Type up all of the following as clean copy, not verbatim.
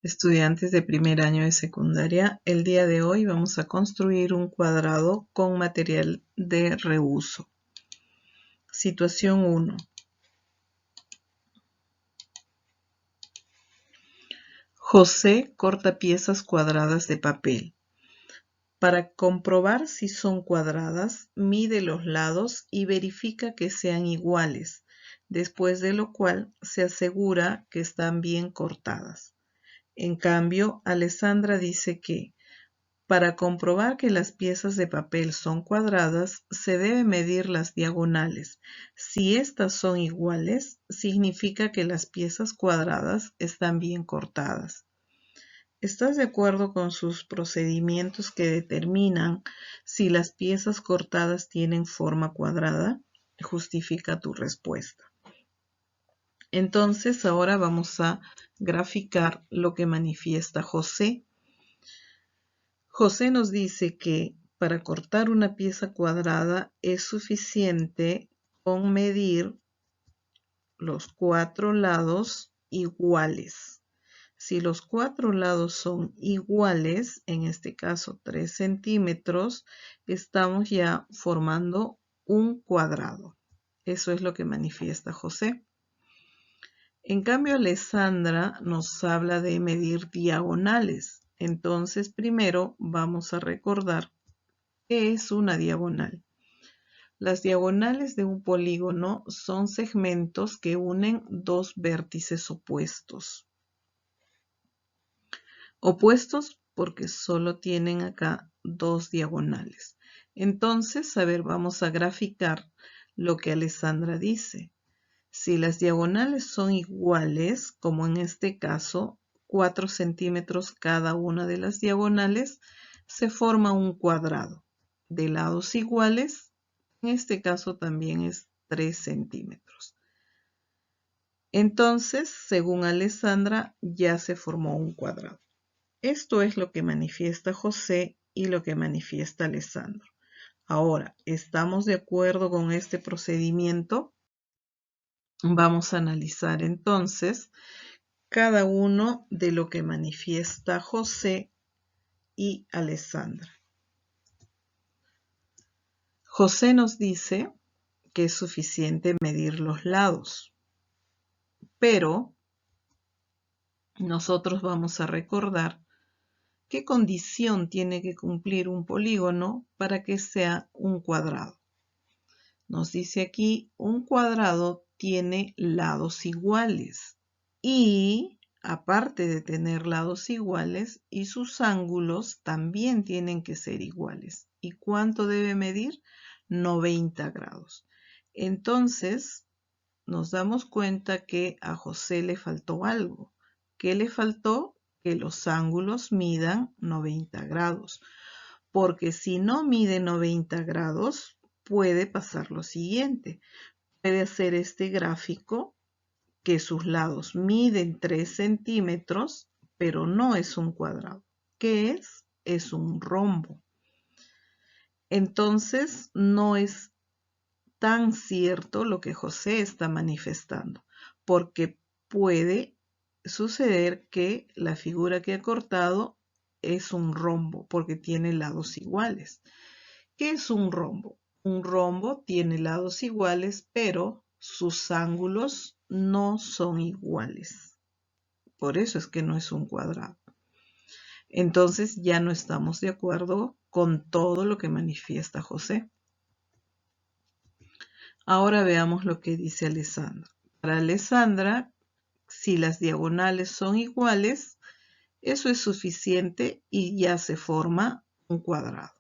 Estudiantes de primer año de secundaria, el día de hoy vamos a construir un cuadrado con material de reuso. Situación 1. José corta piezas cuadradas de papel. Para comprobar si son cuadradas, mide los lados y verifica que sean iguales, después de lo cual se asegura que están bien cortadas. En cambio, Alessandra dice que para comprobar que las piezas de papel son cuadradas, se debe medir las diagonales. Si estas son iguales, significa que las piezas cuadradas están bien cortadas. ¿Estás de acuerdo con sus procedimientos que determinan si las piezas cortadas tienen forma cuadrada? Justifica tu respuesta. Entonces, ahora vamos a graficar lo que manifiesta José. José nos dice que para cortar una pieza cuadrada es suficiente con medir los 4 lados iguales. Si los 4 lados son iguales, en este caso 3 centímetros, estamos ya formando un cuadrado. Eso es lo que manifiesta José. En cambio, Alessandra nos habla de medir diagonales. Entonces, primero vamos a recordar qué es una diagonal. Las diagonales de un polígono son segmentos que unen dos vértices opuestos. Opuestos porque solo tienen acá dos diagonales. Entonces, a ver, vamos a graficar lo que Alessandra dice. Si las diagonales son iguales, como en este caso, 4 centímetros cada una de las diagonales, se forma un cuadrado. De lados iguales, en este caso también es 3 centímetros. Entonces, según Alessandra, ya se formó un cuadrado. Esto es lo que manifiesta José y lo que manifiesta Alessandro. Ahora, ¿estamos de acuerdo con este procedimiento? Vamos a analizar entonces cada uno de lo que manifiesta José y Alessandra. José nos dice que es suficiente medir los lados, pero nosotros vamos a recordar qué condición tiene que cumplir un polígono para que sea un cuadrado. Nos dice aquí, un cuadrado tiene lados iguales y, aparte de tener lados iguales, y sus ángulos también tienen que ser iguales. ¿Y cuánto debe medir? 90 grados. Entonces, nos damos cuenta que a José le faltó algo. ¿Qué le faltó? Que los ángulos midan 90 grados. Porque si no mide 90 grados, puede pasar lo siguiente. Puede hacer este gráfico que sus lados miden 3 centímetros, pero no es un cuadrado. ¿Qué es? Es un rombo. Entonces, no es tan cierto lo que José está manifestando, porque puede suceder que la figura que ha cortado es un rombo, porque tiene lados iguales. ¿Qué es un rombo? Un rombo tiene lados iguales, pero sus ángulos no son iguales. Por eso es que no es un cuadrado. Entonces ya no estamos de acuerdo con todo lo que manifiesta José. Ahora veamos lo que dice Alessandra. Para Alessandra, si las diagonales son iguales, eso es suficiente y ya se forma un cuadrado.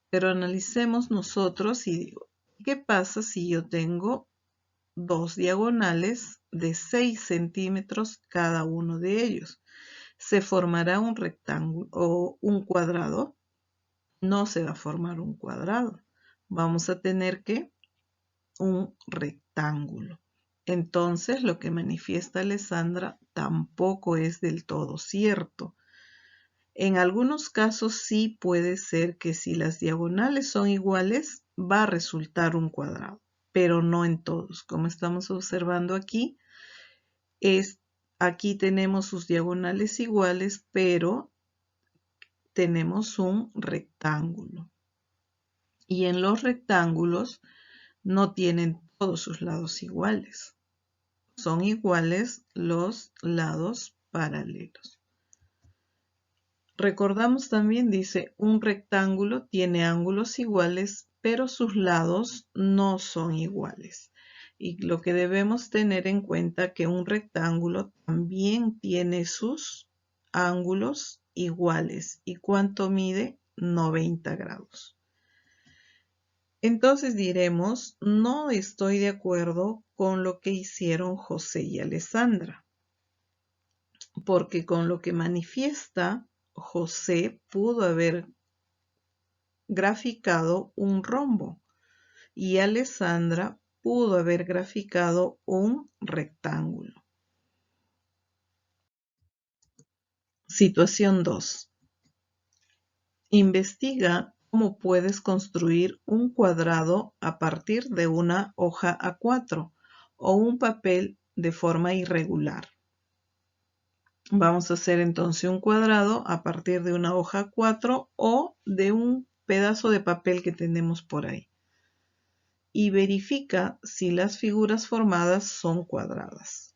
Pero analicemos nosotros y digo, ¿qué pasa si yo tengo dos diagonales de 6 centímetros cada uno de ellos? ¿Se formará un rectángulo o un cuadrado? No se va a formar un cuadrado. Vamos a tener que un rectángulo. Entonces, lo que manifiesta Alessandra tampoco es del todo cierto. En algunos casos sí puede ser que si las diagonales son iguales, va a resultar un cuadrado, pero no en todos. Como estamos observando aquí, Aquí tenemos sus diagonales iguales, pero tenemos un rectángulo. Y en los rectángulos no tienen todos sus lados iguales. Son iguales los lados paralelos. Recordamos también, dice, un rectángulo tiene ángulos iguales, pero sus lados no son iguales. Y lo que debemos tener en cuenta que un rectángulo también tiene sus ángulos iguales. ¿Y cuánto mide? 90 grados. Entonces diremos, no estoy de acuerdo con lo que hicieron José y Alessandra, porque con lo que manifiesta José pudo haber graficado un rombo y Alessandra pudo haber graficado un rectángulo. Situación 2. Investiga cómo puedes construir un cuadrado a partir de una hoja A4 o un papel de forma irregular. Vamos a hacer entonces un cuadrado a partir de una hoja A4 o de un pedazo de papel que tenemos por ahí. Y verifica si las figuras formadas son cuadradas.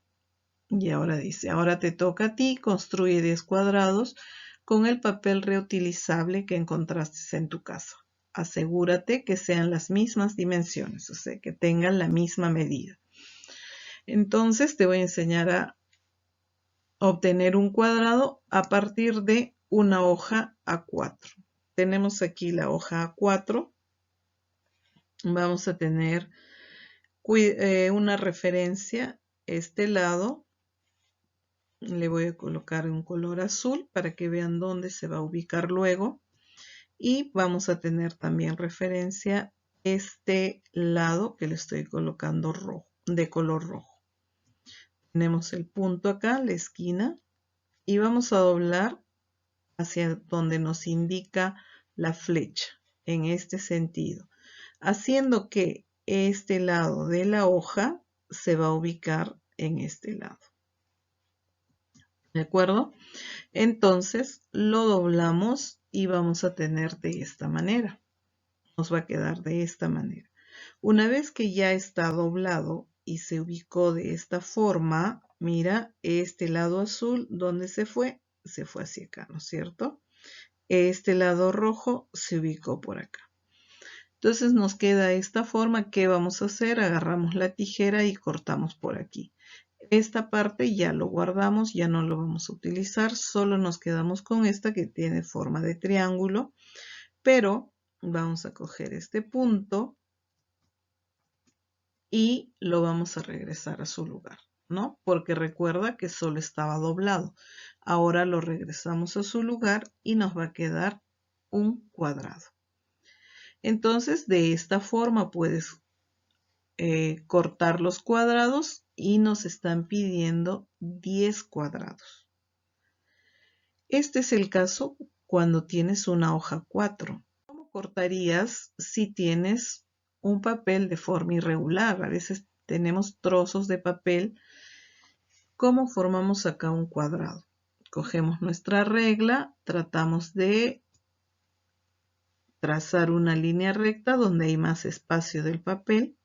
Y ahora dice, ahora te toca a ti, construye 10 cuadrados con el papel reutilizable que encontraste en tu casa. Asegúrate que sean las mismas dimensiones, o sea, que tengan la misma medida. Entonces te voy a enseñar a obtener un cuadrado a partir de una hoja A4. Tenemos aquí la hoja A4. Vamos a tener una referencia, este lado. Le voy a colocar un color azul para que vean dónde se va a ubicar luego. Y vamos a tener también referencia este lado que le estoy colocando rojo, de color rojo. Tenemos el punto acá, la esquina, y vamos a doblar hacia donde nos indica la flecha, en este sentido, haciendo que este lado de la hoja se va a ubicar en este lado. ¿De acuerdo? Entonces lo doblamos y vamos a tener de esta manera. Nos va a quedar de esta manera. Una vez que ya está doblado y se ubicó de esta forma, mira, este lado azul, ¿dónde se fue? Se fue hacia acá, ¿no es cierto? Este lado rojo se ubicó por acá. Entonces nos queda esta forma. ¿Qué vamos a hacer? Agarramos la tijera y cortamos por aquí. Esta parte ya lo guardamos, ya no lo vamos a utilizar, solo nos quedamos con esta que tiene forma de triángulo, pero vamos a coger este punto y lo vamos a regresar a su lugar, ¿no? Porque recuerda que solo estaba doblado. Ahora lo regresamos a su lugar y nos va a quedar un cuadrado. Entonces, de esta forma puedes cortar los cuadrados y nos están pidiendo 10 cuadrados. Este es el caso cuando tienes una hoja 4. ¿Cómo cortarías si tienes un papel de forma irregular? A veces tenemos trozos de papel. ¿Cómo formamos acá un cuadrado? Cogemos nuestra regla, tratamos de trazar una línea recta donde hay más espacio del papel.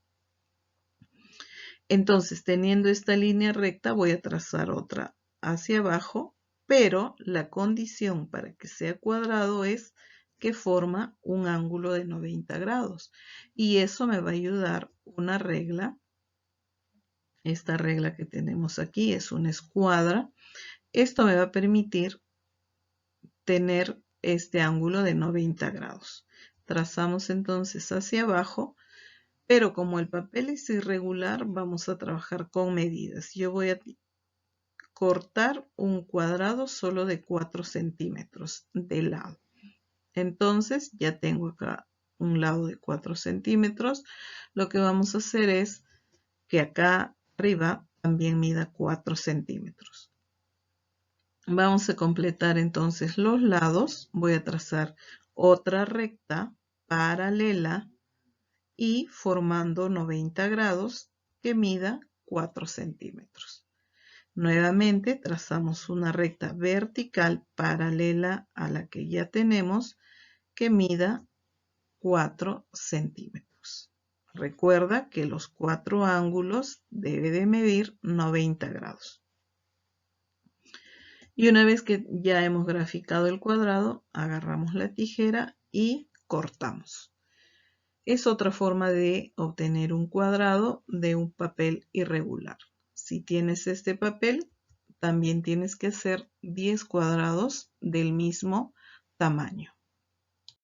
Entonces, teniendo esta línea recta, voy a trazar otra hacia abajo, pero la condición para que sea cuadrado es que forma un ángulo de 90 grados. Y eso me va a ayudar una regla. Esta regla que tenemos aquí es una escuadra. Esto me va a permitir tener este ángulo de 90 grados. Trazamos entonces hacia abajo. Pero como el papel es irregular, vamos a trabajar con medidas. Yo voy a cortar un cuadrado solo de 4 centímetros de lado. Entonces ya tengo acá un lado de 4 centímetros. Lo que vamos a hacer es que acá arriba también mida 4 centímetros. Vamos a completar entonces los lados. Voy a trazar otra recta paralela y formando 90 grados que mida 4 centímetros. Nuevamente trazamos una recta vertical paralela a la que ya tenemos que mida 4 centímetros. Recuerda que los 4 ángulos debe de medir 90 grados. Y una vez que ya hemos graficado el cuadrado, agarramos la tijera y cortamos. Es otra forma de obtener un cuadrado de un papel irregular. Si tienes este papel, también tienes que hacer 10 cuadrados del mismo tamaño.